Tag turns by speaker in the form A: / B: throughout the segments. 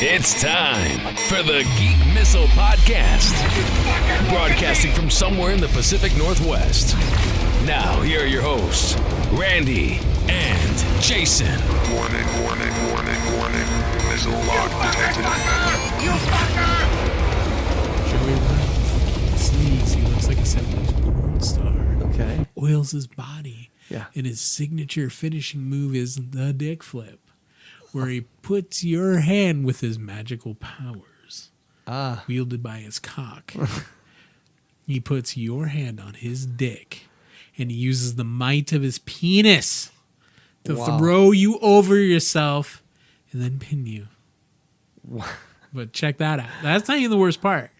A: It's time for the Geek Missile Podcast. Broadcasting from somewhere in the Pacific Northwest. Now, here are your hosts, Randy and Jason.
B: Warning, warning, warning, warning. Missile lock detected.
C: You fucker!
D: Joey Ryan sneaks. He looks like a 70s porn star.
E: Okay.
D: Oils his body.
E: Yeah.
D: And his signature finishing move is the dick flip, where he puts your hand with his magical powers, wielded by his cock. He puts your hand on his dick, and he uses the might of his penis to throw you over yourself and then pin you. But check that out. That's not even the worst part.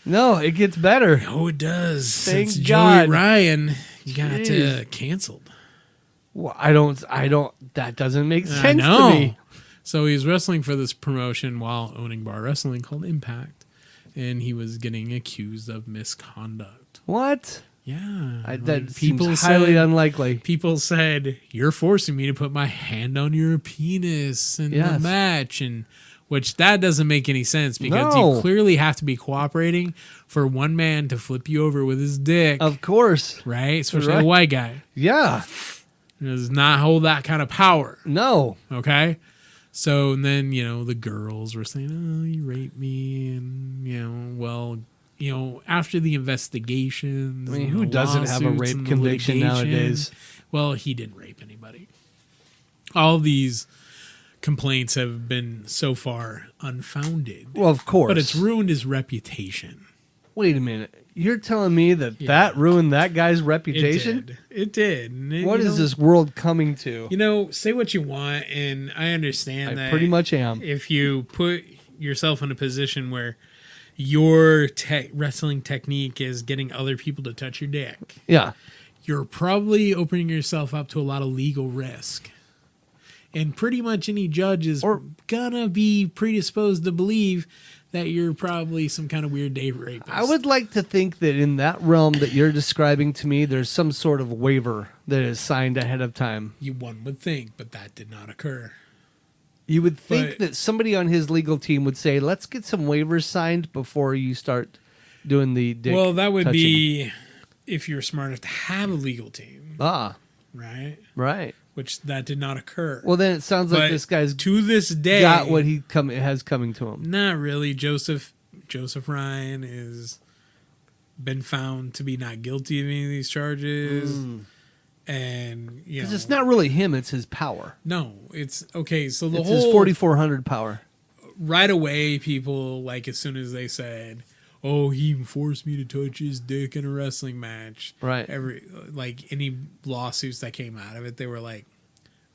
E: No, it gets better.
D: Oh, it does.
E: Thank
D: Since
E: God.
D: Joey Ryan got
E: Jeez.
D: canceled.
E: Well, I don't, that doesn't make
D: I
E: sense
D: know.
E: to me.
D: So he was wrestling for this promotion while owning bar wrestling called Impact, and he was getting accused of misconduct.
E: What?
D: Yeah.
E: That seems highly unlikely.
D: People said, "You're forcing me to put my hand on your penis in the match," and which that doesn't make any sense because you clearly have to be cooperating for one man to flip you over with his dick.
E: Of course.
D: Right? Especially a white guy.
E: Yeah.
D: He does not hold that kind of power.
E: No.
D: Okay? So, and then, the girls were saying, "Oh, you raped me." And, after the investigations.
E: I mean, who doesn't have a rape conviction nowadays?
D: Well, he didn't rape anybody. All these complaints have been so far unfounded.
E: Well, of course.
D: But it's ruined his reputation.
E: Wait a minute. You're telling me that ruined that guy's reputation?
D: It did. And
E: What is this world coming to?
D: Say what you want, and I understand that.
E: I pretty much am.
D: If you put yourself in a position where your wrestling technique is getting other people to touch your dick,
E: Yeah.
D: you're probably opening yourself up to a lot of legal risk. And pretty much any judge is gonna be predisposed to believe that you're probably some kind of weird date rapist.
E: I would like to think that in that realm that you're describing to me, there's some sort of waiver that is signed ahead of time.
D: One would think, but that did not occur.
E: You would think that somebody on his legal team would say, let's get some waivers signed before you start doing the dick
D: Well, that would
E: touching.
D: be if you're smart enough to have a legal team. Right?
E: Right.
D: Which that did not occur.
E: Well, then it sounds like this guy's
D: to this day
E: got what has coming to him.
D: Not really. Joseph Ryan is been found to be not guilty of any of these charges. And
E: because it's not really him, it's his power.
D: No, it's okay. So
E: it's his 4400 power.
D: Right away, people as soon as they said, "Oh, he forced me to touch his dick in a wrestling match."
E: Right.
D: Any lawsuits that came out of it, they were like,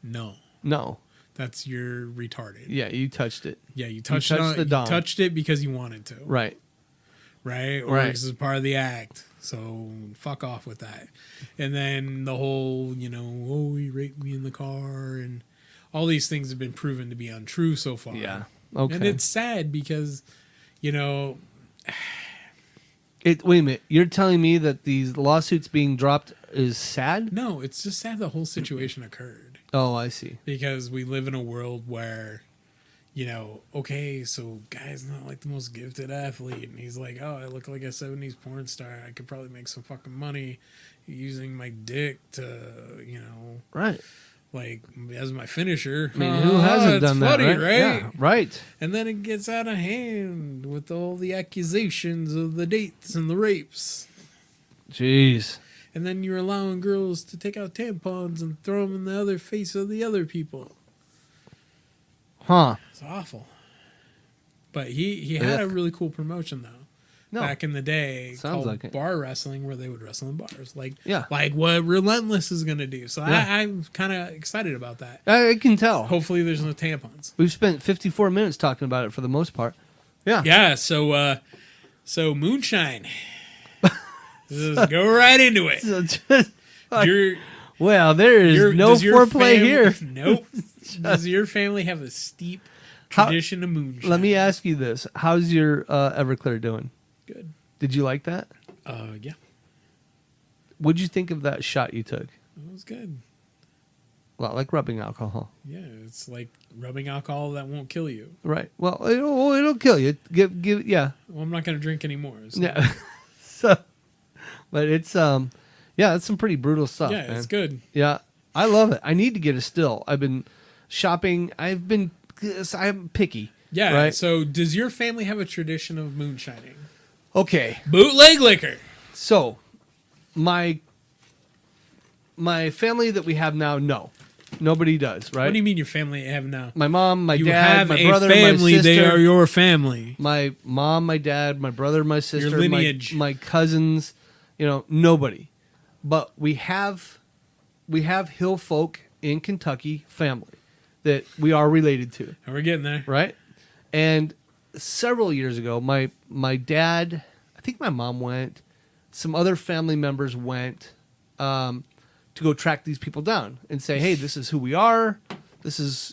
D: "No, that's you're retarded."
E: Yeah, you touched it.
D: Yeah, you touched it. You touched it because you wanted to.
E: Right.
D: Or this is part of the act. So fuck off with that. And then the whole, "Oh, he raped me in the car," and all these things have been proven to be untrue so far.
E: Yeah. Okay.
D: And it's sad because,
E: wait a minute. You're telling me that these lawsuits being dropped is sad?
D: No, it's just sad the whole situation occurred.
E: Oh, I see.
D: Because we live in a world where, so guy's not like the most gifted athlete. And he's like, "Oh, I look like a 70s porn star. I could probably make some fucking money using my dick to,
E: Right.
D: as my finisher."
E: I mean, who hasn't done
D: funny,
E: that,
D: right?
E: Yeah, right.
D: And then it gets out of hand with all the accusations of the dates and the rapes.
E: Jeez.
D: And then you're allowing girls to take out tampons and throw them in the other face of the other people.
E: Huh.
D: It's awful. But he had a really cool promotion, though.
E: No.
D: Back in the day,
E: Sounds
D: called
E: like it.
D: bar wrestling, where they would wrestle in bars. Like what Relentless is going to do. So I'm kind of excited about that.
E: I can tell.
D: Hopefully there's no tampons.
E: We've spent 54 minutes talking about it for the most part. Yeah.
D: Yeah, so Moonshine. Just go right into it.
E: There is no foreplay here.
D: Nope. Does your family have a steep tradition of moonshine?
E: Let me ask you this. How's your Everclear doing?
D: Good.
E: Did you like that?
D: Yeah.
E: What'd you think of that shot you took?
D: It was good.
E: A lot like rubbing alcohol.
D: Yeah, it's like rubbing alcohol that won't kill you.
E: Right. Well, it'll kill you. Yeah.
D: Well, I'm not going to drink anymore. So.
E: Yeah. So, but it's it's some pretty brutal stuff.
D: Yeah,
E: man.
D: it's good.
E: Yeah, I love it. I need to get a still. I've been shopping. I'm picky.
D: Yeah.
E: Right?
D: So, does your family have a tradition of moonshining?
E: Okay.
D: Bootleg liquor.
E: So, my family that we have now, no, nobody does. Right?
D: What do you mean your family have now?
E: My mom, my
D: You
E: dad,
D: have
E: my
D: a
E: brother,
D: family.
E: my sister.
D: They are your family.
E: My mom, my dad, my brother, my sister,
D: lineage.
E: my cousins. Nobody. But we have hill folk in Kentucky family that we are related to.
D: And we're getting there.
E: Right? And several years ago, my dad, I think my mom went, some other family members went to go track these people down and say, hey, this is who we are. This is,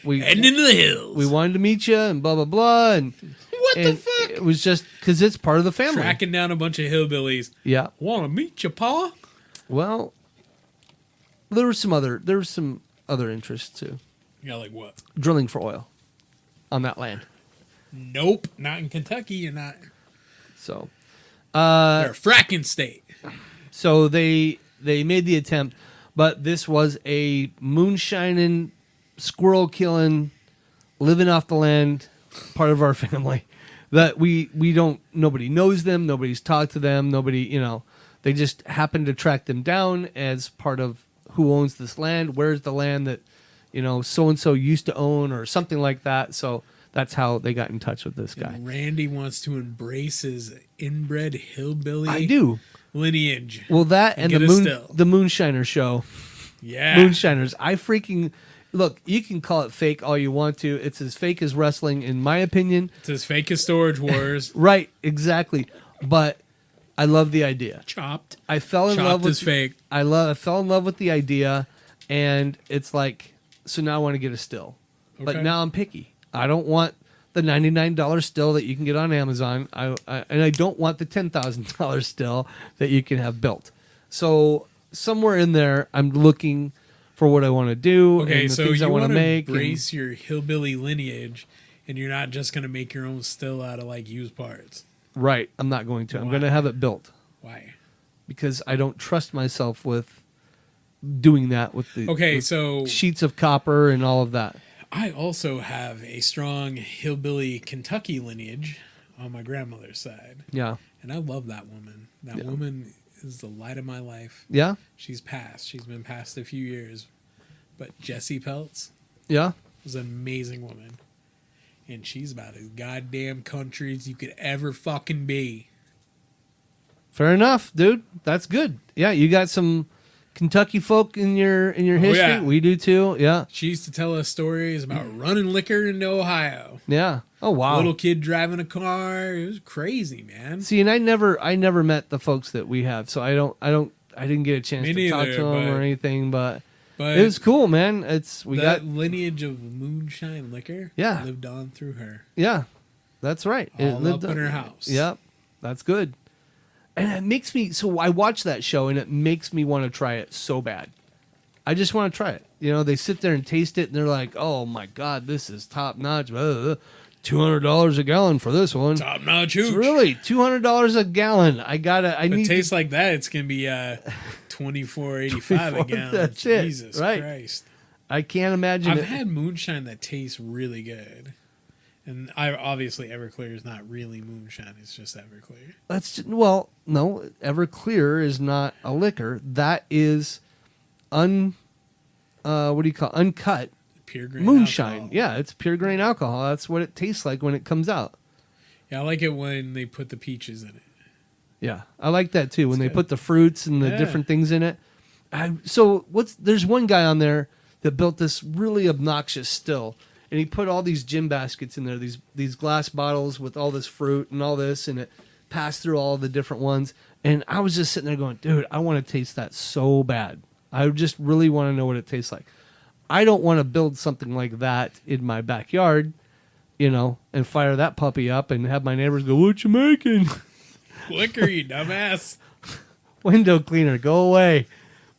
E: we
D: Heading into the hills.
E: we wanted to meet you and blah, blah, blah. And
D: What the fuck?
E: It was just because it's part of the family.
D: Tracking down a bunch of hillbillies.
E: Yeah.
D: Want to meet your pa?
E: Well, there was some other interests too.
D: Yeah, like what?
E: Drilling for oil on that land.
D: Nope, not in Kentucky. You're not.
E: So,
D: They're a fracking state.
E: so they made the attempt, but this was a moonshining, squirrel killing, living off the land part of our family that we don't. Nobody knows them. Nobody's talked to them. Nobody, they just happened to track them down as part of who owns this land. Where's the land that so and so used to own or something like that. So that's how they got in touch with this guy.
D: And Randy wants to embrace his inbred hillbilly
E: I do.
D: lineage.
E: Well, that and
D: get a still.
E: the Moonshiner show.
D: Yeah.
E: Moonshiners. I freaking look. You can call it fake all you want to. It's as fake as wrestling, in my opinion.
D: It's as fake as Storage Wars.
E: Right. Exactly. But I love the idea.
D: Chopped.
E: I fell in
D: Chopped
E: love with
D: is fake.
E: I fell in love with the idea, and it's like, so now I want to get a still, but
D: Okay.
E: now I'm picky. I don't want the $99 still that you can get on Amazon. And I don't want the $10,000 still that you can have built. So somewhere in there, I'm looking for what I want to do.
D: Okay,
E: and the
D: so
E: things I
D: you
E: want
D: want
E: to
D: to
E: make.
D: embrace your hillbilly lineage, and you're not just going to make your own still out of like used parts.
E: Right. I'm not going to. I'm
D: Why?
E: going to have it built
D: Why?
E: because I don't trust myself with doing that with the with
D: so
E: sheets of copper and all of that.
D: I also have a strong hillbilly Kentucky lineage on my grandmother's side.
E: Yeah.
D: And I love that woman. That woman is the light of my life.
E: Yeah.
D: She's passed. She's been passed a few years. But Jessie Peltz
E: Yeah.
D: was an amazing woman. And she's about as goddamn country as you could ever fucking be.
E: Fair enough, dude. That's good. Yeah, you got some Kentucky folk in your history.
D: yeah.
E: We do too. Yeah.
D: She used to tell us stories about running liquor into Ohio.
E: Yeah. Oh wow.
D: Little kid driving a car. It was crazy, man.
E: See, and I never met the folks that we have, so I didn't get a chance
D: Me
E: to talk
D: neither,
E: to them
D: but-
E: or anything, but
D: But
E: it was cool, man. We
D: that
E: got
D: lineage of moonshine liquor
E: Yeah.
D: lived on through her.
E: yeah. That's right.
D: All up in her house.
E: Yep. That's good. And it makes me so I watch that show and it makes me want to try it so bad. I just want to try it. They sit there and taste it and they're like, "Oh my god, this is top notch. $200 a gallon for this one."
D: Top notch
E: It's
D: hooch.
E: really $200 a gallon. I
D: If
E: need
D: it tastes
E: to,
D: like that, it's gonna be $24.85 a gallon.
E: That's it,
D: Jesus
E: right.
D: Christ!
E: I can't imagine
D: I've
E: it.
D: had moonshine that tastes really good, and obviously Everclear is not really moonshine; it's just Everclear.
E: No, Everclear is not a liquor. That is uncut
D: Pure grain
E: moonshine.
D: alcohol.
E: Yeah, it's pure grain alcohol. That's what it tastes like when it comes out.
D: Yeah, I like it when they put the peaches in it.
E: Yeah, I like that too. When they
D: good.
E: put the fruits and the
D: Yeah.
E: different things in it. There's one guy on there that built this really obnoxious still, and he put all these gin baskets in there, these glass bottles with all this fruit and all this, and it passed through all the different ones. And I was just sitting there going, dude, I want to taste that so bad. I just really want to know what it tastes like. I don't want to build something like that in my backyard, and fire that puppy up and have my neighbors go, "What you making?"
D: Liquor, you dumbass.
E: Window cleaner, go away.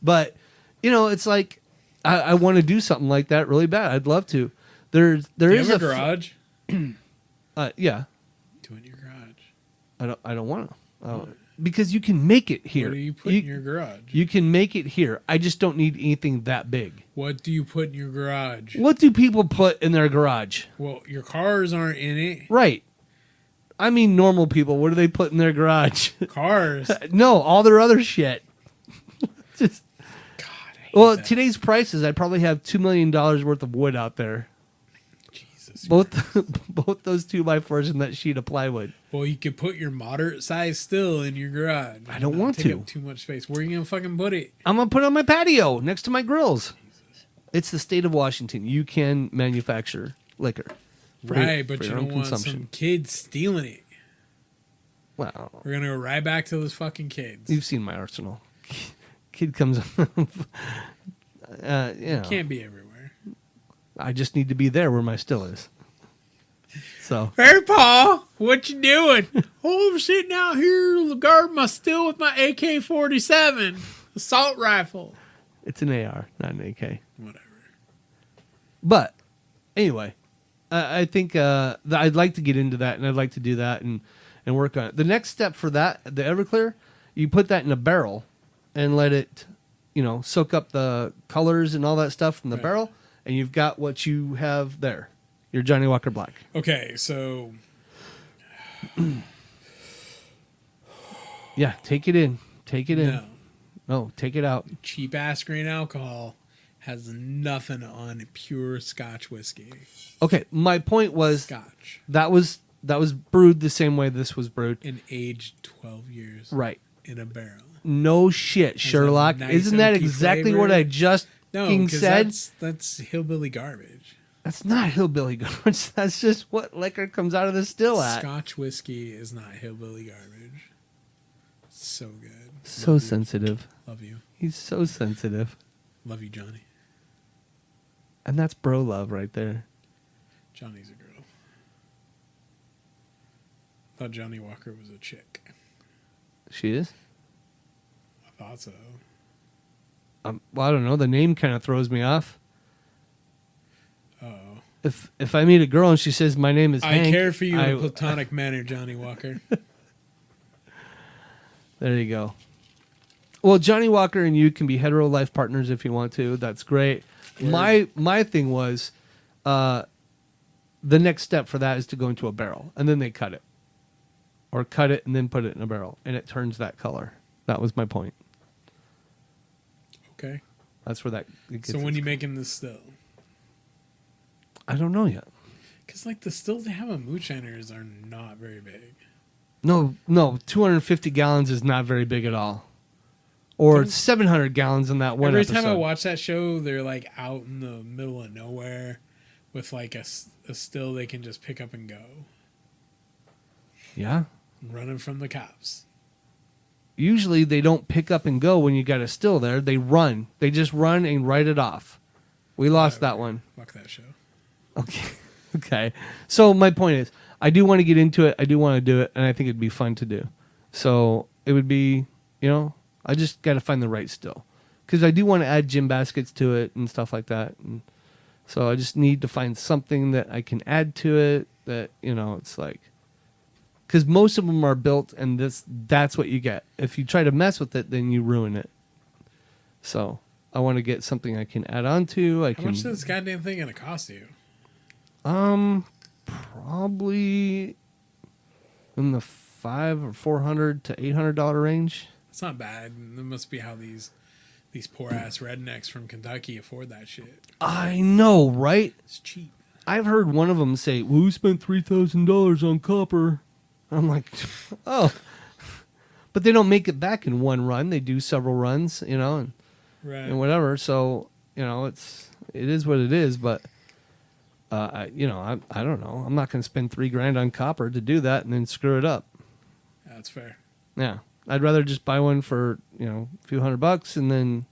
E: But, it's like, I want to do something like that really bad. I'd love to. There
D: Do you
E: is
D: have a garage?
E: Yeah.
D: Do it in your garage.
E: I don't want to. Because you can make it here.
D: What do you put in your garage?
E: You can make it here. I just don't need anything that big.
D: What do you put in your garage?
E: What do people put in their garage?
D: Well, your cars aren't in it.
E: Right. I mean, normal people. What do they put in their garage?
D: Cars.
E: No, all their other shit. Just.
D: God, I hate
E: Well,
D: that.
E: today's prices, I'd probably have $2 million worth of wood out there.
D: Jesus.
E: Both those 2x4s and that sheet of plywood.
D: Well, you could put your moderate size still in your garage.
E: I don't
D: Not
E: want
D: take
E: to.
D: up too much space. Where are you gonna fucking put it?
E: I'm going to put it on my patio next to my grills. It's the state of Washington. You can manufacture liquor. for your-
D: Right, but
E: for
D: you
E: your own
D: don't want some kids stealing it.
E: Well,
D: We're gonna go right back to those fucking kids.
E: you've seen my arsenal. Kid comes
D: Can't be everywhere.
E: I just need to be there where my still is. So
D: Hey, Paul, what you doing? Oh, I'm sitting out here guarding my still with my AK-47 assault rifle.
E: it's an AR, not an AK.
D: Whatever.
E: But anyway, I think I'd like to get into that, and I'd like to do that and work on it. The next step for that, the Everclear, you put that in a barrel and let it, soak up the colors and all that stuff from the
D: Right.
E: barrel, and you've got what you have there, your Johnny Walker Black.
D: Okay, so
E: Yeah, take it in. Take it in.
D: no,
E: No, take it out.
D: cheap ass grain alcohol has nothing on pure Scotch whiskey.
E: Okay, my point was
D: Scotch
E: that was brewed the same way this was brewed.
D: and aged 12 years
E: Right.
D: in a barrel.
E: No shit, Sherlock.
D: nice
E: Isn't that
D: oaky
E: exactly
D: flavor.
E: what I just
D: No,
E: fucking
D: because
E: said?
D: that's hillbilly garbage.
E: That's not hillbilly garbage. That's just what liquor comes out of the still at.
D: Scotch whiskey is not hillbilly garbage. It's so good.
E: So
D: Love you.
E: sensitive.
D: Love you.
E: He's so sensitive.
D: Love you, Johnny.
E: And that's bro love right there.
D: Johnny's a girl. Thought Johnny Walker was a chick.
E: She is?
D: I thought so.
E: Well, I don't know. The name kind of throws me off.
D: Oh.
E: If I meet a girl and she says my name is
D: I
E: Hank,
D: care for you in a platonic manner, Johnny Walker.
E: There you go. Well, Johnny Walker and you can be hetero life partners if you want to. That's great.
D: Word.
E: My thing was, the next step for that is to go into a barrel, and then they cut it, or cut it and then put it in a barrel, and it turns that color. That was my point.
D: Okay.
E: That's where that. It gets
D: So when you making this still?
E: I don't know yet.
D: Because like the stills they have on moonshiners are not very big.
E: No, 250 gallons is not very big at all. Or 700 gallons in that one
D: Every
E: episode.
D: time I watch that show, they're like out in the middle of nowhere with like a still they can just pick up and go.
E: Yeah.
D: Running from the cops.
E: Usually they don't pick up and go when you got a still there. They run. They just run and write it off. We lost that one.
D: Fuck that show.
E: Okay. Okay. So my point is, I do want to get into it. I do want to do it, and I think it'd be fun to do. So it would be, I just got to find the right still. Because I do want to add gym baskets to it and stuff like that. And so I just need to find something that I can add to it that, it's like... Because most of them are built, and that's what you get. If you try to mess with it, then you ruin it. So I want to get something I can add on to.
D: How much is this goddamn thing gonna cost you?
E: Probably in the $500 or $400 to $800 range.
D: It's not bad. That must be how these poor ass rednecks from Kentucky afford that shit.
E: I know, right?
D: It's cheap.
E: I've heard one of them say, "Well, we spent $3,000 on copper." I'm like, oh, but they don't make it back in one run. They do several runs, and
D: Right.
E: and whatever. So it is what it is. But I don't know. I'm not going to spend $3,000 on copper to do that and then screw it up.
D: Yeah, that's fair.
E: Yeah, I'd rather just buy one for a few $100 and then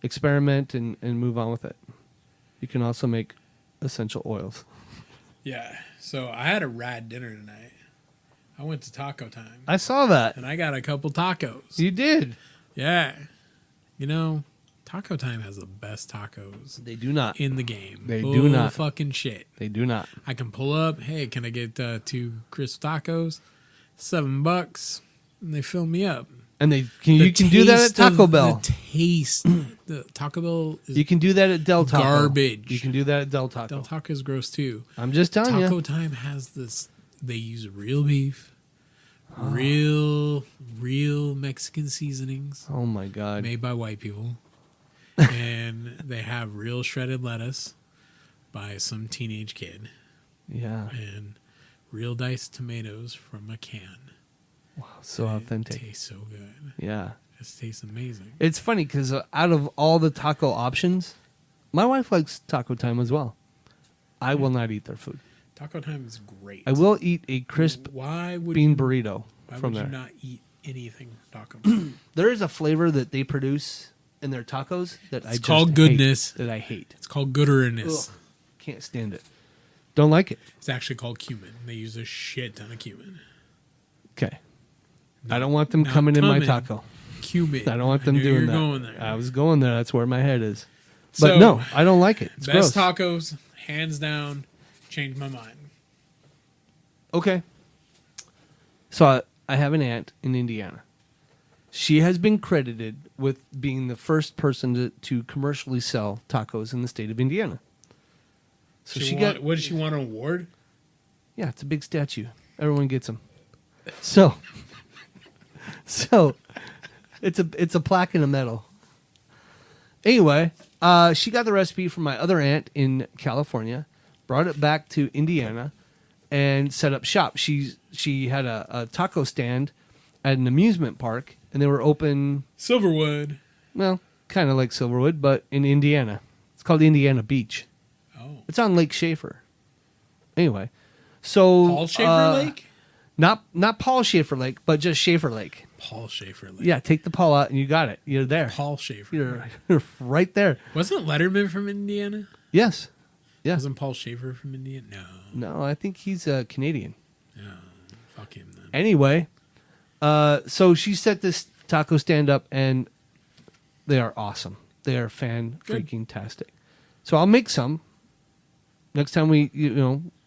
E: experiment and move on with it. You can also make essential oils.
D: Yeah. So I had a rad dinner tonight. I went to Taco Time.
E: I saw that.
D: And I got a couple tacos.
E: You did.
D: Yeah. Taco Time has the best tacos
E: They do not.
D: in the game.
E: They do not.
D: Fucking shit.
E: They do not.
D: I can pull up. Hey, can I get 2 crisp tacos? $7, and they fill me up.
E: And you can do that at Taco Bell.
D: The taste, the Taco Bell is
E: You can do that at Del Taco.
D: garbage.
E: You can do that at Del Taco.
D: Del Taco is gross too.
E: I'm just telling
D: Taco
E: you.
D: Time has this. They use real beef, real Mexican seasonings
E: Oh my God.
D: made by white people, and they have real shredded lettuce by some teenage kid,
E: Yeah.
D: and real diced tomatoes from a can.
E: So authentic.
D: It tastes so good.
E: Yeah.
D: It tastes amazing.
E: It's funny because out of all the taco options, my wife likes Taco Time as well. I will not eat their food.
D: Taco Time is great.
E: I will eat a crisp
D: Why would
E: bean
D: you,
E: burrito
D: why
E: from
D: would
E: there.
D: you not eat anything from Taco?
E: There is a flavor that they produce in their tacos that
D: It's
E: I just
D: called
E: hate,
D: goodness.
E: that I hate.
D: It's called gooderness.
E: Ugh. Can't stand it. Don't like it.
D: It's actually called cumin. They use a shit ton of cumin.
E: Okay. I don't want them
D: Not
E: coming in my
D: cumin.
E: taco.
D: Cumin.
E: I don't want them
D: knew
E: doing
D: you were
E: that.
D: Going there.
E: I was going there. That's where my head is.
D: So,
E: But no, I don't like it. It's
D: best
E: gross.
D: tacos, hands down. Changed my mind.
E: Okay. So I have an aunt in Indiana. She has been credited with being the first person to commercially sell tacos in the state of Indiana. So she got,
D: What did she want? An award?
E: yeah, it's a big statue. Everyone gets them. So it's a plaque and a medal. Anyway, she got the recipe from my other aunt in California, brought it back to Indiana, and set up shop. She had a taco stand at an amusement park, and they were open,
D: Silverwood.
E: well, kind of like Silverwood, but in Indiana. It's called Indiana Beach.
D: Oh.
E: It's on Lake Schaefer. Anyway, so
D: Paul Schaefer Lake?
E: not Paul Schaefer Lake, but just Schaefer Lake.
D: Paul Schaefer Lake.
E: Yeah, take the Paul out and you got it. You're there.
D: Paul Schaefer.
E: You're right there.
D: Wasn't Letterman from Indiana?
E: Yes. Yeah.
D: Wasn't Paul Schaefer from Indiana? No.
E: No, I think he's Canadian.
D: No. Fuck him then.
E: Anyway, so she set this taco stand up, and they are awesome. They are fan-freaking-tastic. So I'll make some. Next time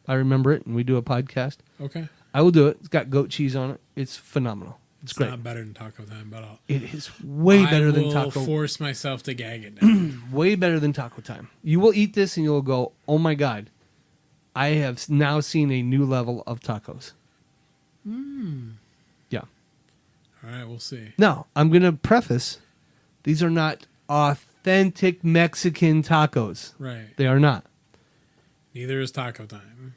E: I remember it and we do a podcast,
D: Okay.
E: I will do it. It's got goat cheese on it. It's phenomenal. It's great.
D: Not better than Taco Time, but
E: It is way better than
D: I will
E: taco.
D: force myself to gag it down.
E: Way better than Taco Time. You will eat this and you'll go, "Oh my God, I have now seen a new level of tacos." Yeah.
D: All right, we'll see.
E: Now, I'm going to preface, these are not authentic Mexican tacos.
D: Right.
E: They are not.
D: Neither is Taco Time.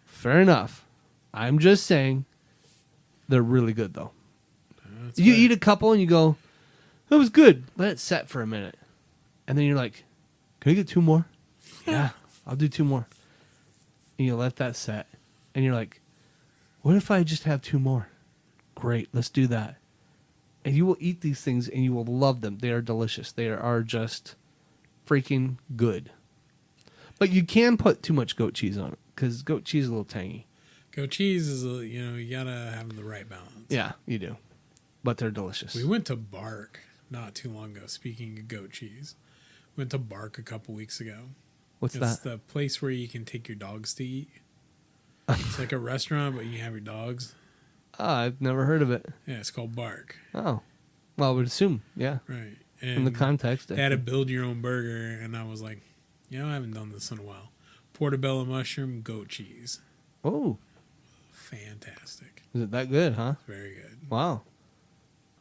E: Fair enough. I'm just saying they're really good, though.
D: That's
E: You
D: fair.
E: eat a couple and you go, "That was good." Let it set for a minute. And then you're like, "Can I get 2 more?" "Yeah, I'll do 2 more." And you let that set. And you're like, "What if I just have 2 more?" "Great, let's do that." And you will eat these things and you will love them. They are delicious. They are just freaking good. But you can put too much goat cheese on it because goat cheese is a little tangy.
D: Goat cheese is, you gotta have the right balance.
E: Yeah, you do. But they're delicious.
D: We went to Bark not too long ago. Speaking of goat cheese, went to Bark a couple weeks ago.
E: What's
D: It's
E: that?
D: the place where you can take your dogs to eat. It's like a restaurant, but you can have your dogs.
E: I've never heard of it.
D: Yeah, it's called Bark.
E: Oh. Well, I would assume, yeah.
D: Right.
E: In the context.
D: They had to build your own burger, and I was like, I haven't done this in a while. Portobello mushroom, goat cheese.
E: Oh,
D: Fantastic.
E: is it that good, huh?
D: Very good.
E: Wow.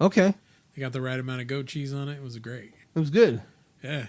E: Okay.
D: They got the right amount of goat cheese on it. It was great.
E: It was good.
D: Yeah.